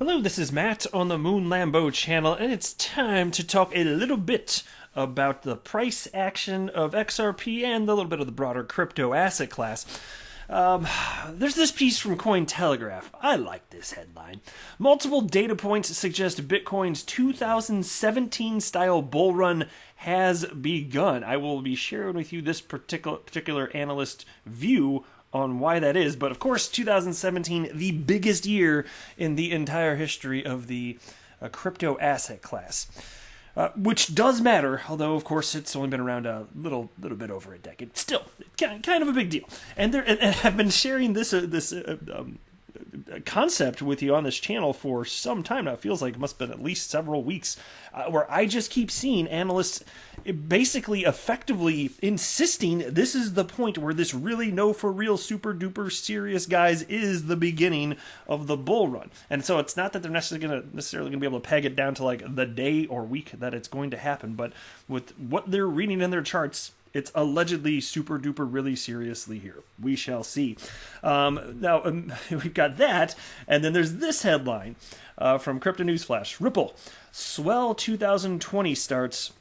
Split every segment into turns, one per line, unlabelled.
Hello, this is Matt on the Moon Lambo channel, and it's time to talk a little bit about the price action of XRP and a little bit of the broader crypto asset class. There's this piece from Cointelegraph. I like this headline. Multiple data points suggest Bitcoin's 2017 style bull run has begun. I will be sharing with you this particular analyst view on why that is, but of course 2017, the biggest year in the entire history of the crypto asset class, which does matter, although of course it's only been around a little bit over a decade. Still, kind of a big deal. And I've been sharing this concept with you on this channel for some time now. It feels like it must have been at least several weeks, where I just keep seeing analysts basically effectively insisting this is the point where this really for real super duper serious guys is the beginning of the bull run. And so it's not that they're necessarily going to be able to peg it down to like the day or week that it's going to happen, but with what they're reading in their charts, it's allegedly super duper really seriously here. We shall see. Now, we've got that, and then there's this headline from Crypto Newsflash. Ripple, SWELL 2020 starts.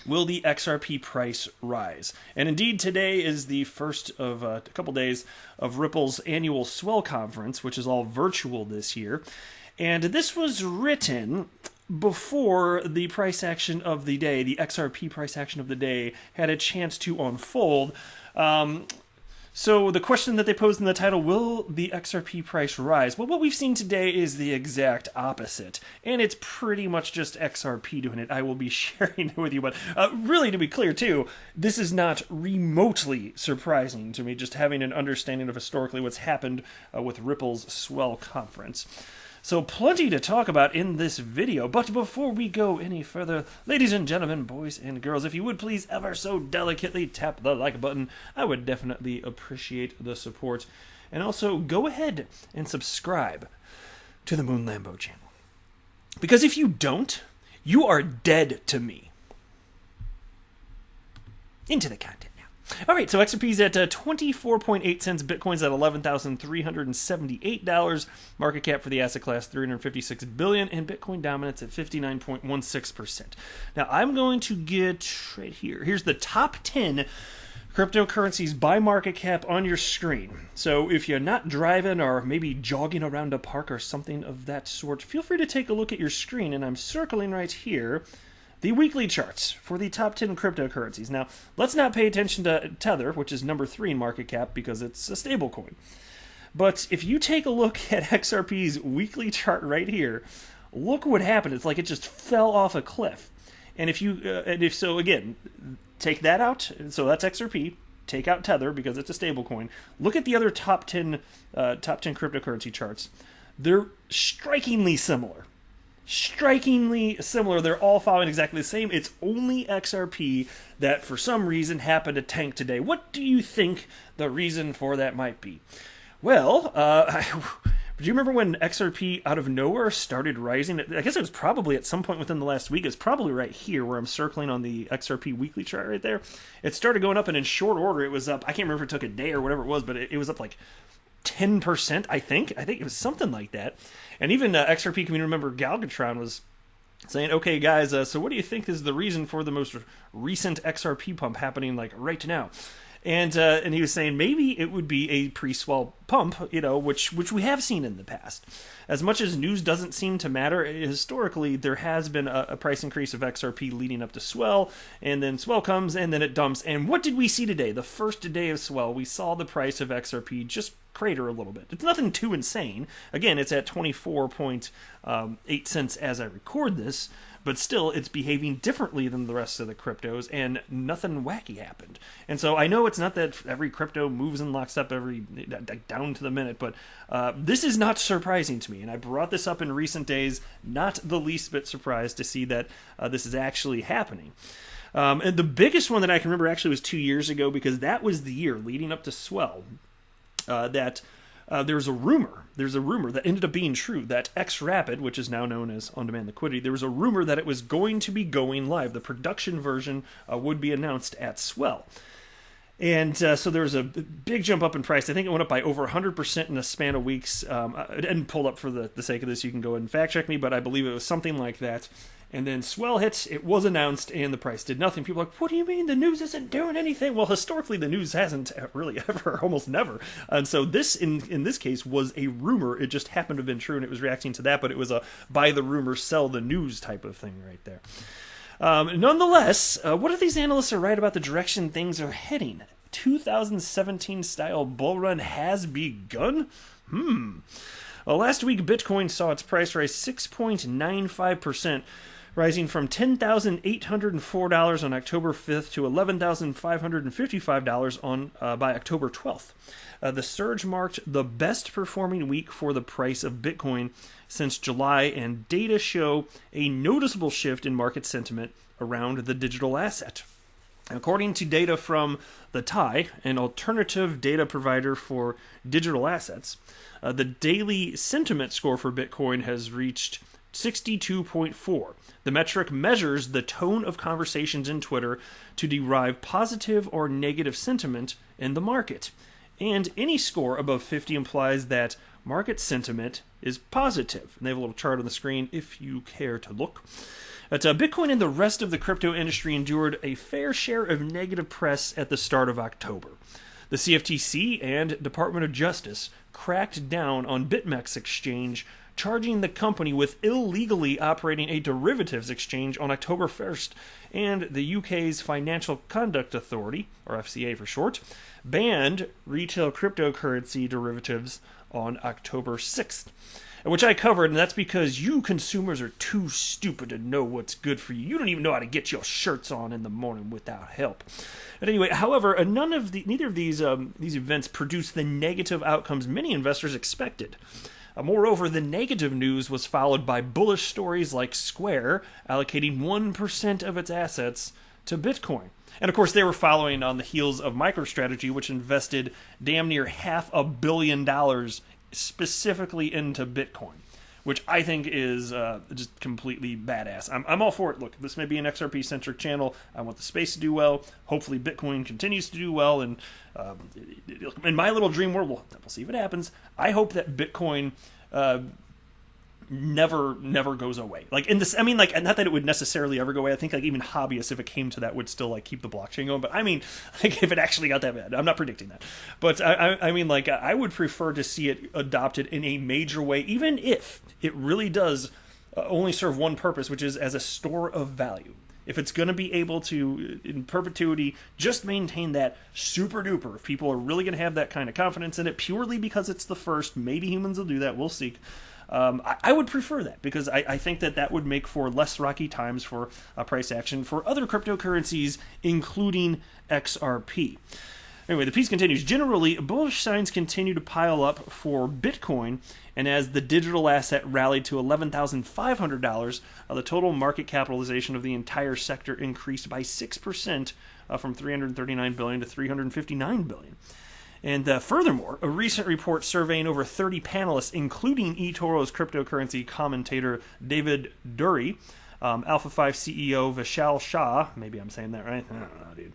Will the XRP price rise? And indeed, today is the first of a couple days of Ripple's annual SWELL conference, which is all virtual this year. And this was written before the price action of the day, the XRP price action of the day, had a chance to unfold. So the question that they posed in the title, will the XRP price rise? Well, what we've seen today is the exact opposite. And it's pretty much just XRP doing it. I will be sharing it with you. But really, to be clear, too, this is not remotely surprising to me, just having an understanding of historically what's happened with Ripple's SWELL conference. So plenty to talk about in this video, but before we go any further, ladies and gentlemen, boys and girls, if you would please ever so delicately tap the like button, I would definitely appreciate the support. And also go ahead and subscribe to the Moon Lambo channel. Because if you don't, you are dead to me. Into the content. All right, so XRP's at 24.8 cents. Bitcoin's at $11,378. Market cap for the asset class, $356 billion, and Bitcoin dominance at 59.16%. Now, I'm going to get right here. Here's the top 10 cryptocurrencies by market cap on your screen. So if you're not driving or maybe jogging around a park or something of that sort, feel free to take a look at your screen, and I'm circling right here the weekly charts for the top 10 cryptocurrencies. Now, let's not pay attention to Tether, which is number 3 in market cap because it's a stablecoin. But if you take a look at XRP's weekly chart right here, look what happened. It's like it just fell off a cliff. And if so, again, take that out. So that's XRP. Take out Tether because it's a stablecoin. Look at the other top 10 cryptocurrency charts. They're strikingly similar. They're all following exactly the same. It's only XRP that for some reason happened to tank today. What do you think the reason for that might be? Well, do you remember when XRP out of nowhere started rising? I guess it was probably at some point within the last week. It's probably right here where I'm circling on the XRP weekly chart right there. It started going up, and in short order it was up. I can't remember if it took a day or whatever it was, but it was up like 10%, I think it was something like that. And even XRP community member Galgatron was saying, okay guys, so what do you think is the reason for the most recent XRP pump happening like right now? And he was saying maybe it would be a pre-swell pump, which we have seen in the past. As much as news doesn't seem to matter, historically there has been a price increase of XRP leading up to SWELL, and then SWELL comes and then it dumps. And what did we see today? The first day of SWELL, we saw the price of XRP just crater a little bit. It's nothing too insane. Again, it's at 24.8 cents as I record this, but still it's behaving differently than the rest of the cryptos, and nothing wacky happened. And so I know it's not that every crypto moves and locks up every down to the minute, but this is not surprising to me, and I brought this up in recent days, not the least bit surprised to see that this is actually happening. And the biggest one that I can remember actually was 2 years ago, because that was the year leading up to SWELL that there's a rumor that ended up being true that XRapid, which is now known as on-demand liquidity, there was a rumor that it was going to be going live. The production version would be announced at SWELL. And so there was a big jump up in price. I think it went up by over 100% in a span of weeks. I didn't pull up for the sake of this. You can go ahead and fact check me, but I believe it was something like that. And then SWELL hits, it was announced, and the price did nothing. People are like, what do you mean the news isn't doing anything? Well, historically, the news hasn't really ever, almost never. And so this, in this case, was a rumor. It just happened to have been true, and it was reacting to that, but it was a buy the rumor, sell the news type of thing right there. Nonetheless, what if these analysts are right about the direction things are heading? 2017 style bull run has begun? Well, last week, Bitcoin saw its price rise 6.95%, rising from $10,804 on October 5th to $11,555 by October 12th. The surge marked the best performing week for the price of Bitcoin since July, and data show a noticeable shift in market sentiment around the digital asset. According to data from the TIE, an alternative data provider for digital assets, the daily sentiment score for Bitcoin has reached 62.4. The metric measures the tone of conversations in Twitter to derive positive or negative sentiment in the market. And any score above 50 implies that market sentiment is positive. And they have a little chart on the screen if you care to look. But Bitcoin and the rest of the crypto industry endured a fair share of negative press at the start of October. The CFTC and Department of Justice cracked down on BitMEX exchange, charging the company with illegally operating a derivatives exchange on October 1st, and the UK's Financial Conduct Authority, or FCA for short, banned retail cryptocurrency derivatives on October 6th, which I covered, and that's because you consumers are too stupid to know what's good for you. You don't even know how to get your shirts on in the morning without help. But anyway, however, neither of these events produced the negative outcomes many investors expected. Moreover, the negative news was followed by bullish stories like Square allocating 1% of its assets to Bitcoin. And of course, they were following on the heels of MicroStrategy, which invested damn near $500 million specifically into Bitcoin, which I think is just completely badass. I'm all for it. Look, this may be an XRP-centric channel. I want the space to do well. Hopefully Bitcoin continues to do well. And in my little dream world, we'll see what happens. I hope that Bitcoin never goes away. Like in this, I mean, like, not that it would necessarily ever go away. I think like even hobbyists, if it came to that, would still like keep the blockchain going. But I mean, like if it actually got that bad, I'm not predicting that. But I mean, like I would prefer to see it adopted in a major way, even if it really does only serve one purpose, which is as a store of value. If it's going to be able to, in perpetuity, just maintain that super duper, if people are really going to have that kind of confidence in it purely because it's the first, maybe humans will do that, we'll see. I would prefer that because I think that would make for less rocky times for price action for other cryptocurrencies, including XRP. Anyway, the piece continues. Generally, bullish signs continue to pile up for Bitcoin, and as the digital asset rallied to $11,500, the total market capitalization of the entire sector increased by 6% from $339 billion to $359 billion. And furthermore, a recent report surveying over 30 panelists, including eToro's cryptocurrency commentator David Dury, Alpha 5 CEO Vishal Shah, maybe I'm saying that right? I don't know, dude.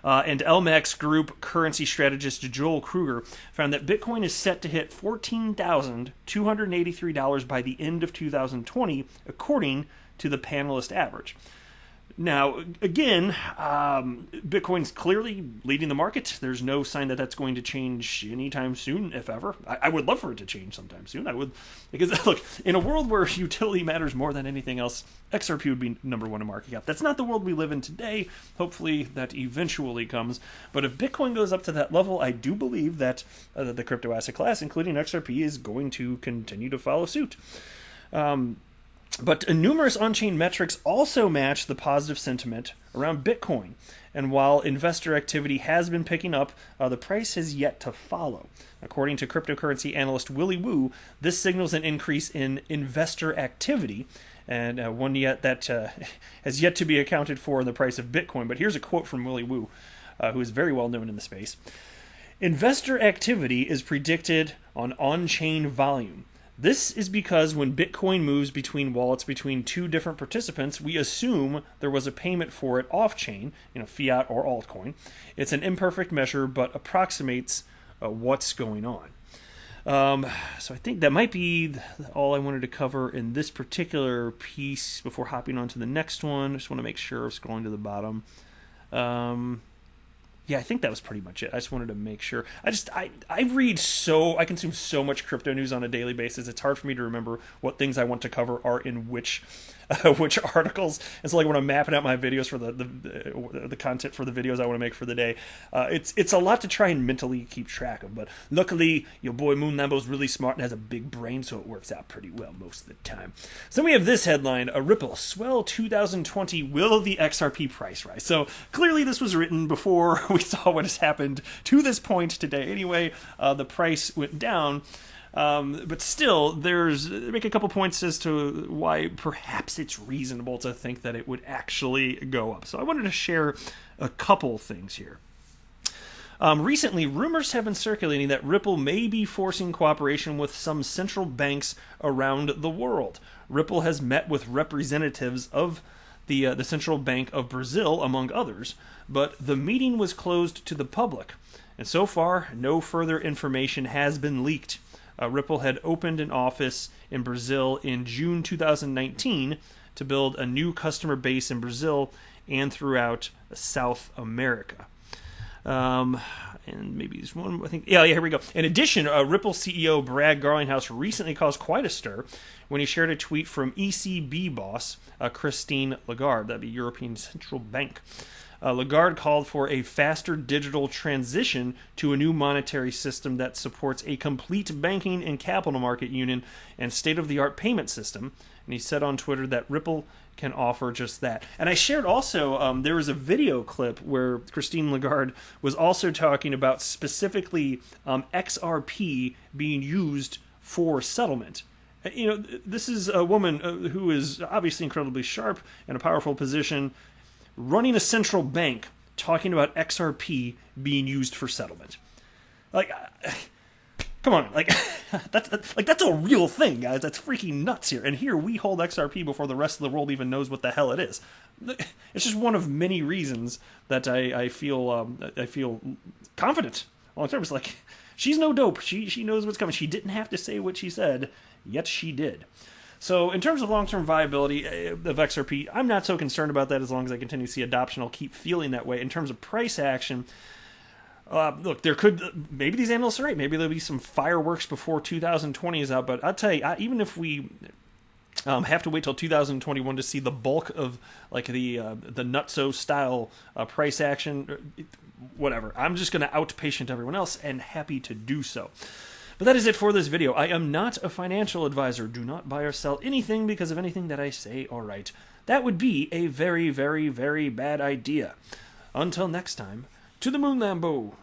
And LMAX Group currency strategist Joel Kruger found that Bitcoin is set to hit $14,283 by the end of 2020, according to the panelist average. Now, again, Bitcoin's clearly leading the market. There's no sign that that's going to change anytime soon, if ever. I would love for it to change sometime soon. I would, because look, in a world where utility matters more than anything else, XRP would be number one in market cap. That's not the world we live in today. Hopefully that eventually comes. But if Bitcoin goes up to that level, I do believe that the crypto asset class, including XRP, is going to continue to follow suit. But numerous on-chain metrics also match the positive sentiment around Bitcoin. And while investor activity has been picking up, the price has yet to follow. According to cryptocurrency analyst Willy Woo, this signals an increase in investor activity, and one that has yet to be accounted for in the price of Bitcoin. But here's a quote from Willy Woo, who is very well known in the space. Investor activity is predicted on chain volume. This is because when Bitcoin moves between wallets between two different participants, we assume there was a payment for it off-chain, fiat or altcoin. It's an imperfect measure, but approximates what's going on. So I think that might be all I wanted to cover in this particular piece before hopping on to the next one. I just want to make sure, scrolling to the bottom. Yeah, I think that was pretty much it. I just wanted to make sure. I consume so much crypto news on a daily basis. It's hard for me to remember what things I want to cover are in which articles. And so, like, when I'm mapping out my videos for the content for the videos I want to make for the day, it's a lot to try and mentally keep track of. But luckily, your boy Moon Lambo's really smart and has a big brain, so it works out pretty well most of the time. So we have this headline: a Ripple Swell 2020, will the XRP price rise? So clearly, this was written before we saw what has happened to this point today. Anyway, the price went down. But still, make a couple points as to why perhaps it's reasonable to think that it would actually go up. So I wanted to share a couple things here. Recently, rumors have been circulating that Ripple may be forcing cooperation with some central banks around the world. Ripple has met with representatives of the Central Bank of Brazil, among others, but the meeting was closed to the public, and so far, no further information has been leaked. Ripple had opened an office in Brazil in June 2019 to build a new customer base in Brazil and throughout South America. And maybe there's one, I think. Yeah, here we go. In addition, Ripple CEO Brad Garlinghouse recently caused quite a stir when he shared a tweet from ECB boss Christine Lagarde, that'd be European Central Bank. Lagarde called for a faster digital transition to a new monetary system that supports a complete banking and capital market union and state-of-the-art payment system. And he said on Twitter that Ripple can offer just that. And I shared also, there was a video clip where Christine Lagarde was also talking about specifically XRP being used for settlement. This is a woman who is obviously incredibly sharp and a powerful position, running a central bank, talking about XRP being used for settlement. Like, come on, that's a real thing, guys. That's freaking nuts here. And here we hold XRP before the rest of the world even knows what the hell it is. It's just one of many reasons that I feel confident long term. It's like, she's no dope. She knows what's coming. She didn't have to say what she said, yet she did. So in terms of long-term viability of XRP, I'm not so concerned about that as long as I continue to see adoption. I'll keep feeling that way. In terms of price action, look, maybe these analysts are right. Maybe there'll be some fireworks before 2020 is out. But I'll tell you, even if we have to wait till 2021 to see the bulk of like the nutso style price action, whatever. I'm just going to outpatient everyone else, and happy to do so. But that is it for this video. I am not a financial advisor. Do not buy or sell anything because of anything that I say or write. That would be a very, very, very bad idea. Until next time, to the moon, Lambo.